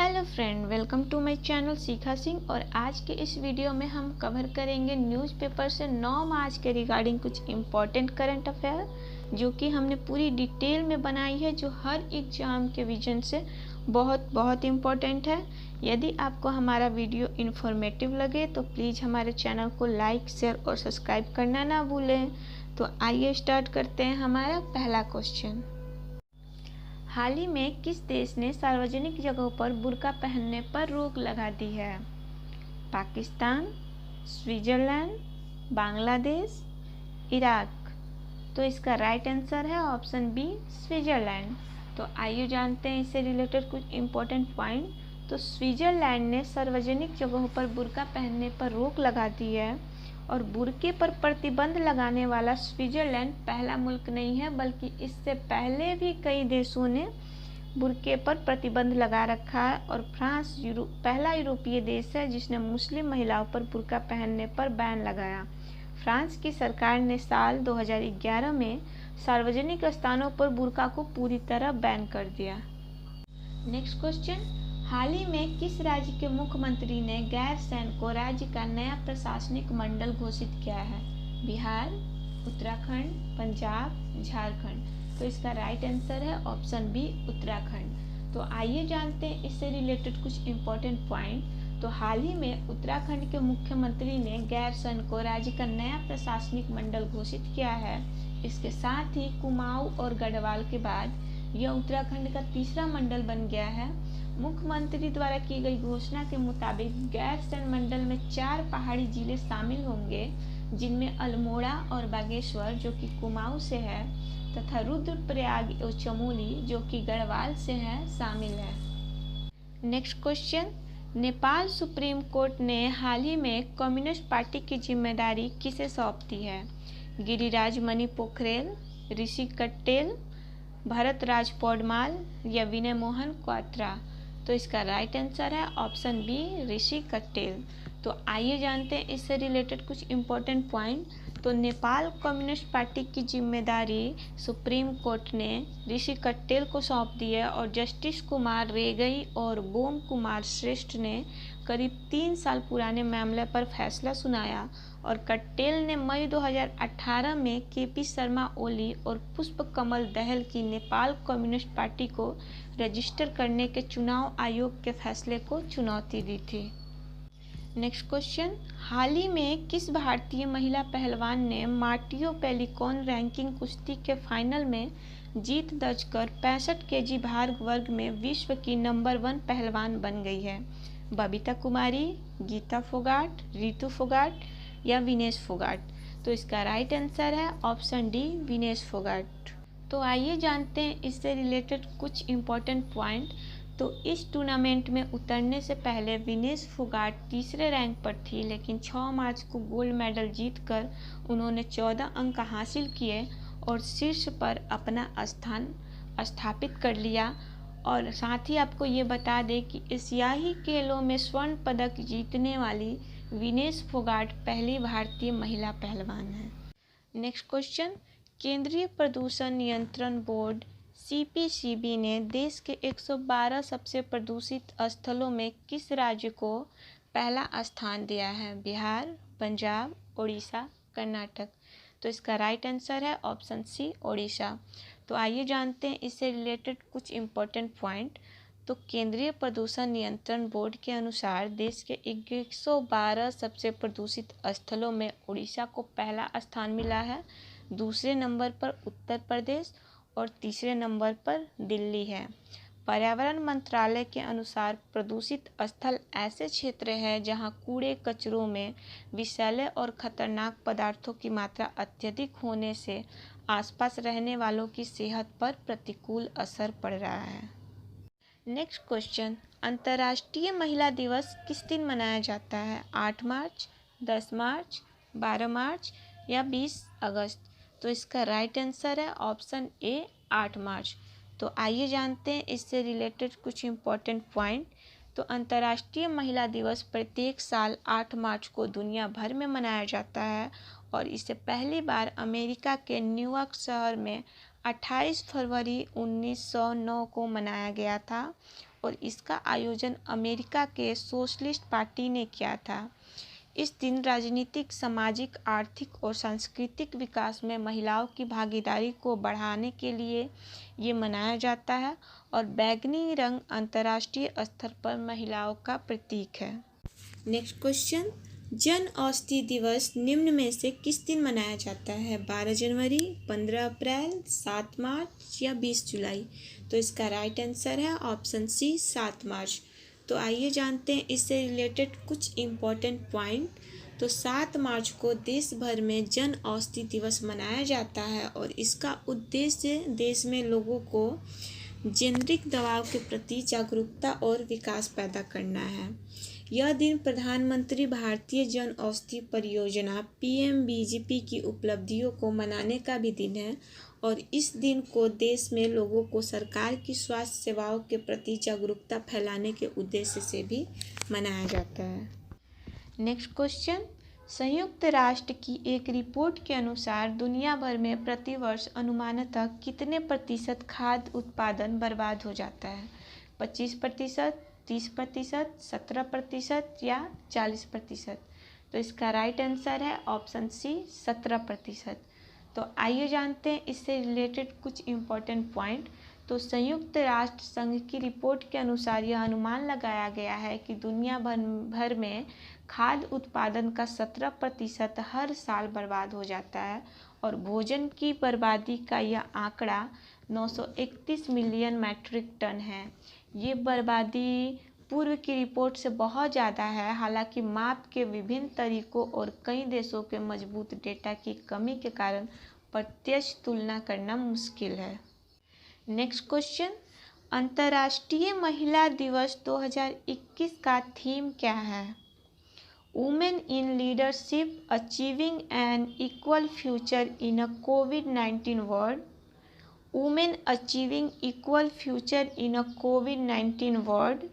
Hello friend, welcome to my channel Seekha Singh. और आज के इस वीडियो में हम कवर करेंगे न्यूज़पेपर से 9 मार्च के रिगार्डिंग कुछ इम्पोर्टेंट करंट अफेयर जो कि हमने पूरी डिटेल में बनाई है, जो हर एग्जाम के विजन से बहुत इम्पोर्टेंट है। यदि आपको हमारा वीडियो इन्फॉर्मेटिव लगे तो प्लीज़ हमारे चैनल को लाइक, शेयर और सब्सक्राइब करना ना भूलें। तो आइए स्टार्ट करते हैं। हमारा पहला क्वेश्चन, हाल ही में किस देश ने सार्वजनिक जगहों पर बुर्का पहनने पर रोक लगा दी है? Pakistan, Switzerland, Bangladesh, Iraq. तो इसका राइट आंसर है ऑप्शन बी, स्विट्जरलैंड। तो आइए जानते हैं इससे रिलेटेड कुछ इम्पोर्टेंट पॉइंट। तो स्विट्जरलैंड ने सार्वजनिक जगहों पर बुर्का पहनने पर रोक लगा दी है। और बुर्के पर प्रतिबंध लगाने वाला स्विट्जरलैंड पहला मुल्क नहीं है, बल्कि इससे पहले भी कई देशों ने बुर्के पर प्रतिबंध लगा रखा है। और फ्रांस पहला यूरोपीय देश है जिसने मुस्लिम महिलाओं पर बुर्का पहनने पर बैन लगाया। फ्रांस की सरकार ने साल 2011 में सार्वजनिक स्थानों पर बुर्का को पूरी तरह बैन कर दिया। नेक्स्ट क्वेश्चन, हाल ही में किस राज्य के मुख्यमंत्री ने गैरसैंण को राज्य का नया प्रशासनिक मंडल घोषित किया है? बिहार, उत्तराखंड, पंजाब, झारखंड। तो इसका राइट आंसर है ऑप्शन बी, उत्तराखंड। तो आइए जानते हैं इससे रिलेटेड कुछ इम्पोर्टेंट पॉइंट। तो हाल ही में उत्तराखंड के मुख्यमंत्री ने गैरसैंण को राज्य का नया प्रशासनिक मंडल घोषित किया है। इसके साथ ही कुमाऊं और गढ़वाल के बाद यह उत्तराखंड का तीसरा मंडल बन गया है। मुख्यमंत्री द्वारा की गई घोषणा के मुताबिक गैरसैंण मंडल में 4 पहाड़ी जिले शामिल होंगे, जिनमें अल्मोड़ा और बागेश्वर जो कि कुमाऊं से है, तथा रुद्रप्रयाग और चमोली जो कि गढ़वाल से है, शामिल है। Next question, Nepal supreme court ने हाल ही में कम्युनिस्ट पार्टी की जिम्मेदारी किसे सौंप दी है? गिरिराज मणि पोखरेल, ऋषि कट्टेल, भरत राज पौडमाल या विनय मोहन क्वात्रा। तो इसका राइट आंसर है ऑप्शन बी, ऋषि कट्टेल। तो आइए जानते हैं इससे रिलेटेड कुछ इम्पोर्टेंट पॉइंट। तो नेपाल कम्युनिस्ट पार्टी की जिम्मेदारी सुप्रीम कोर्ट ने ऋषि कट्टेल को सौंप दी है। और जस्टिस कुमार रेगई और बोम कुमार श्रेष्ठ ने करीब 3 साल पुराने मामले पर फैसला सुनाया। और कट्टेल ने मई 2018 में केपी शर्मा ओली और पुष्प कमल दहल की नेपाल कम्युनिस्ट पार्टी को रजिस्टर करने के चुनाव आयोग के फैसले को चुनौती दी थी। नेक्स्ट क्वेश्चन, हाल ही में किस भारतीय महिला पहलवान ने मार्टियो पेलिकॉन रैंकिंग कुश्ती के फाइनल में जीत दर्ज कर 65 केजी भार वर्ग में विश्व की नंबर 1 पहलवान बन गई है? बबीता कुमारी, गीता फोगाट, रितु फोगाट या विनेश फोगाट। तो इसका राइट आंसर है ऑप्शन डी, विनेश फोगाट। तो आइए जानते हैं इससे रिलेटेड कुछ इम्पोर्टेंट पॉइंट। तो इस टूर्नामेंट में उतरने से पहले विनेश फोगाट तीसरे रैंक पर थी, लेकिन 6 मार्च को गोल्ड मेडल जीतकर उन्होंने 14 अंक हासिल किए और शीर्ष पर अपना स्थान स्थापित कर लिया। और साथ ही आपको ये बता दें कि एशियाई खेलों में स्वर्ण पदक जीतने वाली विनेश फोगाट पहली भारतीय महिला पहलवान है। नेक्स्ट क्वेश्चन, केंद्रीय प्रदूषण नियंत्रण बोर्ड सीपीसीबी ने देश के 112 सबसे प्रदूषित स्थलों में किस राज्य को पहला स्थान दिया है? बिहार, पंजाब, उड़ीसा, कर्नाटक। तो इसका राइट आंसर है ऑप्शन सी, ओडिशा। तो आइए जानते हैं इससे रिलेटेड कुछ इम्पोर्टेंट पॉइंट। तो केंद्रीय प्रदूषण नियंत्रण बोर्ड के अनुसार देश के 112 सबसे प्रदूषित स्थलों में उड़ीसा को पहला स्थान मिला है, दूसरे नंबर पर उत्तर प्रदेश और तीसरे नंबर पर दिल्ली है। पर्यावरण मंत्रालय के अनुसार प्रदूषित स्थल ऐसे क्षेत्र हैं जहां कूड़े कचरों में विषैले और खतरनाक पदार्थों की मात्रा अत्यधिक होने से आसपास रहने वालों की सेहत पर प्रतिकूल असर पड़ रहा है। नेक्स्ट क्वेश्चन, अंतर्राष्ट्रीय महिला दिवस किस दिन मनाया जाता है? 8 मार्च, 10 मार्च, 12 मार्च या 20 अगस्त। तो इसका राइट आंसर है ऑप्शन ए, 8 मार्च। तो आइए जानते हैं इससे रिलेटेड कुछ इम्पोर्टेंट पॉइंट। तो अंतर्राष्ट्रीय महिला दिवस प्रत्येक साल 8 मार्च को दुनिया भर में मनाया जाता है। और इसे पहली बार अमेरिका के न्यूयॉर्क शहर में 28 फरवरी 1909 को मनाया गया था। और इसका आयोजन अमेरिका के सोशलिस्ट पार्टी ने किया था। इस दिन राजनीतिक, सामाजिक, आर्थिक और सांस्कृतिक विकास में महिलाओं की भागीदारी को बढ़ाने के लिए ये मनाया जाता है और बैंगनी रंग अंतर्राष्ट्रीय स्तर पर महिलाओं का प्रतीक है। नेक्स्ट क्वेश्चन, जन औषधि दिवस निम्न में से किस दिन मनाया जाता है? 12 जनवरी, 15 अप्रैल, 7 मार्च या 20 जुलाई? तो इसका राइट आंसर है ऑप्शन सी, 7 मार्च। तो आइए जानते हैं इससे रिलेटेड कुछ इम्पोर्टेंट पॉइंट। तो 7 मार्च को देश भर में जन औषधि दिवस मनाया जाता है और इसका उद्देश्य देश में लोगों को जेनरिक दवाओं के प्रति जागरूकता और विकास पैदा करना है। यह दिन प्रधानमंत्री भारतीय जन औषधि परियोजना PMBJP की उपलब्धियों को मनाने का भी दिन है और इस दिन को देश में लोगों को सरकार की स्वास्थ्य सेवाओं के प्रति जागरूकता फैलाने के उद्देश्य से भी मनाया जाता है। नेक्स्ट क्वेश्चन, संयुक्त राष्ट्र की एक रिपोर्ट के अनुसार दुनिया भर में प्रतिवर्ष अनुमानतः कितने प्रतिशत खाद्य उत्पादन बर्बाद हो जाता है? 25%, 30%, 17% या 40%? तो इसका राइट आंसर है ऑप्शन सी, 17%। तो आइए जानते हैं इससे रिलेटेड कुछ इम्पोर्टेंट पॉइंट। तो संयुक्त राष्ट्र संघ की रिपोर्ट के अनुसार यह अनुमान लगाया गया है कि दुनिया भर में खाद्य उत्पादन का 17% हर साल बर्बाद हो जाता है और भोजन की बर्बादी का यह आंकड़ा 931 मिलियन मैट्रिक टन है। ये बर्बादी पूर्व की रिपोर्ट से बहुत ज़्यादा है, हालांकि माप के विभिन्न तरीकों और कई देशों के मजबूत डेटा की कमी के कारण प्रत्यक्ष तुलना करना मुश्किल है। नेक्स्ट क्वेश्चन, अंतर्राष्ट्रीय महिला दिवस 2021 का थीम क्या है? Women in leadership achieving an equal future in a कोविड-19 world, women achieving equal future in a कोविड-19 world,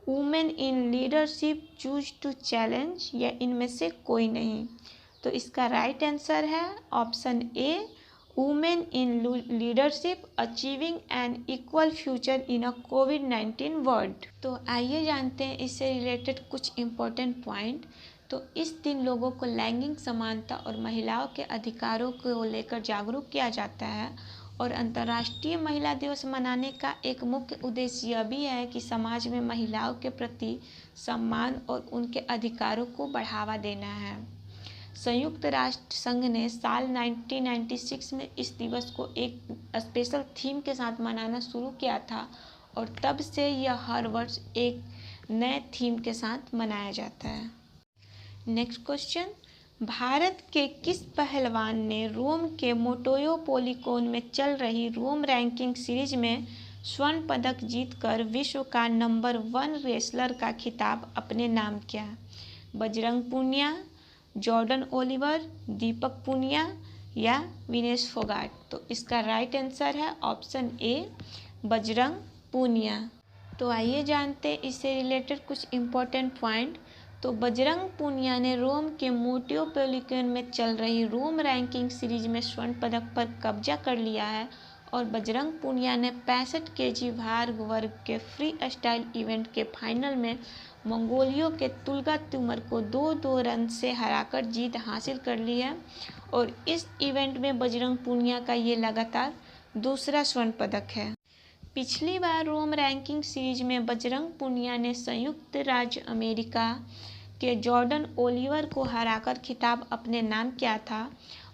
women in leadership choose to challenge या इनमें से कोई नहीं? तो इसका राइट आंसर है option A, women in leadership achieving an equal future in a कोविड-19 वर्ल्ड। तो आइए जानते हैं इससे रिलेटेड कुछ इम्पोर्टेंट पॉइंट। तो इस दिन लोगों को लैंगिक समानता और महिलाओं के अधिकारों को लेकर जागरूक किया जाता है और अंतर्राष्ट्रीय महिला दिवस मनाने का एक मुख्य उद्देश्य यह भी है कि समाज में महिलाओं के प्रति सम्मान और उनके अधिकारों को बढ़ावा देना है। संयुक्त राष्ट्र संघ ने साल 1996 में इस दिवस को एक स्पेशल थीम के साथ मनाना शुरू किया था और तब से यह हर वर्ष एक नए थीम के साथ मनाया जाता है। नेक्स्ट क्वेश्चन, भारत के किस पहलवान ने रोम के मोटोयो पोलिकोन में चल रही रोम रैंकिंग सीरीज में स्वर्ण पदक जीतकर विश्व का नंबर 1 रेसलर का खिताब अपने नाम किया? बजरंग पूनिया, जॉर्डन ओलिवर, दीपक पूनिया या विनेश फोगाट? तो इसका राइट आंसर है ऑप्शन ए, बजरंग पूनिया। तो आइए जानते हैं इससे रिलेटेड कुछ इम्पोर्टेंट पॉइंट। तो बजरंग पूनिया ने रोम के मोटोयो पोलिकोन में चल रही रोम रैंकिंग सीरीज में स्वर्ण पदक पर कब्जा कर लिया है और बजरंग पूनिया ने 65 केजी भार वर्ग के फ्री स्टाइल इवेंट के फाइनल में मंगोलियों के तुल्गा तुमर को 2-2 रन से हराकर जीत हासिल कर ली है और इस इवेंट में बजरंग पूनिया का ये लगातार दूसरा स्वर्ण पदक है। पिछली बार रोम रैंकिंग सीरीज में बजरंग पूनिया ने संयुक्त राज्य अमेरिका के जॉर्डन ओलिवर को हराकर खिताब अपने नाम किया था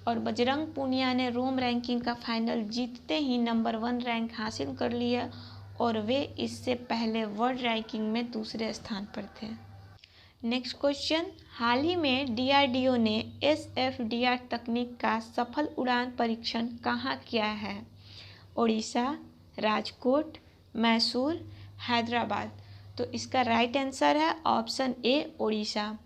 और बजरंग पूनिया ने रोम रैंकिंग का फाइनल जीतते ही नंबर 1 रैंक हासिल कर ली है और वे इससे पहले वर्ल्ड रैंकिंग में दूसरे स्थान पर थे। नेक्स्ट क्वेश्चन, हाल ही में DRDO ने SFDR तकनीक का सफल उड़ान परीक्षण कहाँ किया है? ओडिशा, राजकोट, मैसूर, हैदराबाद? तो इसका राइट आंसर है ऑप्शन ए, ओडिशा।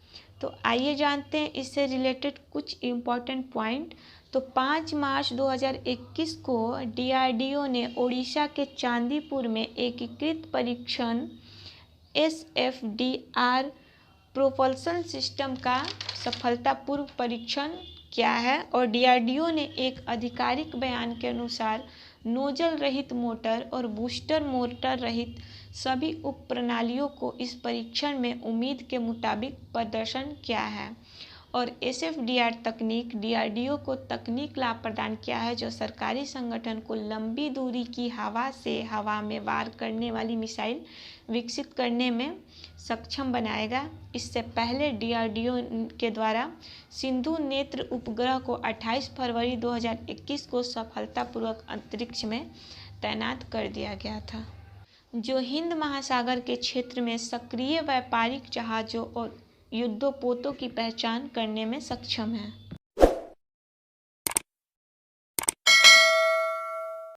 तो आइए जानते हैं इससे रिलेटेड कुछ इम्पोर्टेंट पॉइंट। तो 5 मार्च 2021 को DRDO ने ओडिशा के चांदीपुर में एकीकृत परीक्षण SFDR प्रोपल्शन सिस्टम का सफलतापूर्व परीक्षण किया है और DRDO ने एक आधिकारिक बयान के अनुसार नोजल रहित मोटर और बूस्टर मोटर रहित सभी उप प्रणालियों को इस परीक्षण में उम्मीद के मुताबिक प्रदर्शन किया है और SFDR तकनीक DRDO को तकनीक लाभ प्रदान किया है जो सरकारी संगठन को लंबी दूरी की हवा से हवा में वार करने वाली मिसाइल विकसित करने में सक्षम बनाएगा। इससे पहले DRDO के द्वारा सिंधु नेत्र उपग्रह को 28 फरवरी 2021 को सफलतापूर्वक अंतरिक्ष में तैनात कर दिया गया था, जो हिंद महासागर के क्षेत्र में सक्रिय व्यापारिक जहाज़ों और युद्धपोतों की पहचान करने में सक्षम है।